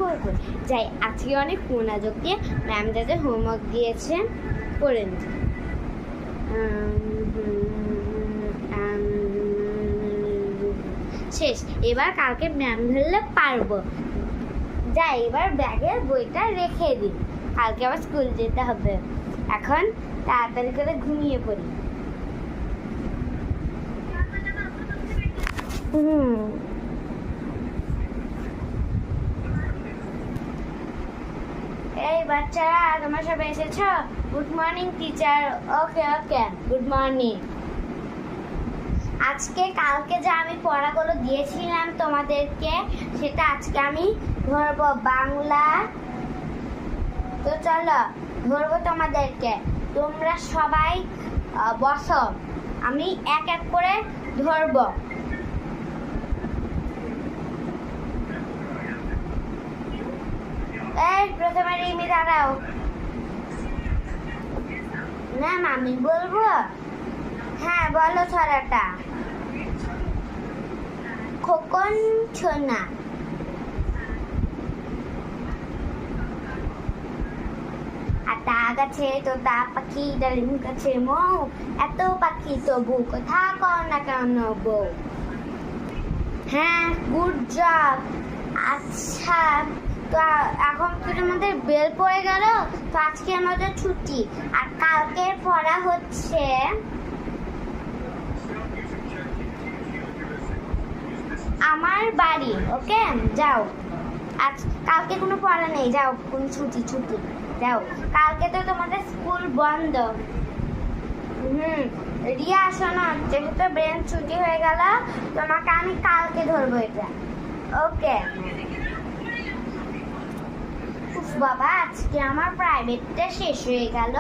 বলবো? যাই, আজকে অনেক মনোযোগ দিয়ে ম্যাম যাদের হোমওয়ার্ক দিয়েছে করে নিই। শেষ। এবার কালকে ম্যাম ধরলে পারবো। যাই, এবার ব্যাগে বইটা রেখে দিই, কালকে আবার স্কুল যেতে হবে। এখন তাড়াতাড়ি করে ঘুমিয়ে পড়ি। এই বাচ্চারা, তোমরা সব এসেছো? Good morning teacher. Okay okay, good morning. আজকে কালকে যে আমি পড়াগুলো দিয়েছিলাম তোমাদেরকে, সেটা আজকে আমি ধরবো। বাংলা, তো চলো ধরবো তোমাদেরকে। তোমরা সবাই বসো, আমি এক এক করে ধরবো। এই প্রথমে রিমি দাঁড়াও। ম্যাম আমি বলবো? হ্যাঁ বলো ছড়াটা। খোকন ছোনা। আতা গাছে তোতা পাখি, ডালিম গাছে মৌ, এত পাখি তবু কথা কও না কেন বউ? হ্যাঁ, গুড জব। আচ্ছা, তো এখন তো আমাদের বেল পড়ে গেল, তো আজকে আমাদের ছুটি। আর কালকের পড়া হচ্ছে আমার বাড়ি। ওকে, যাও। আজ কালকে কোনো পড়া নেই, যাও, কোনো ছুটি ছুটি, যাও। কালকে তো তোমাদের স্কুল বন্ধ। রিয়া শোনো, যেহেতু ব্রেন ছুটি হয়ে গেল, তোমাকে আমি কালকে ধরবো এটা। ওকে। বাবা, আজকে আমার প্রাইভেটটা শেষ হয়ে গেল।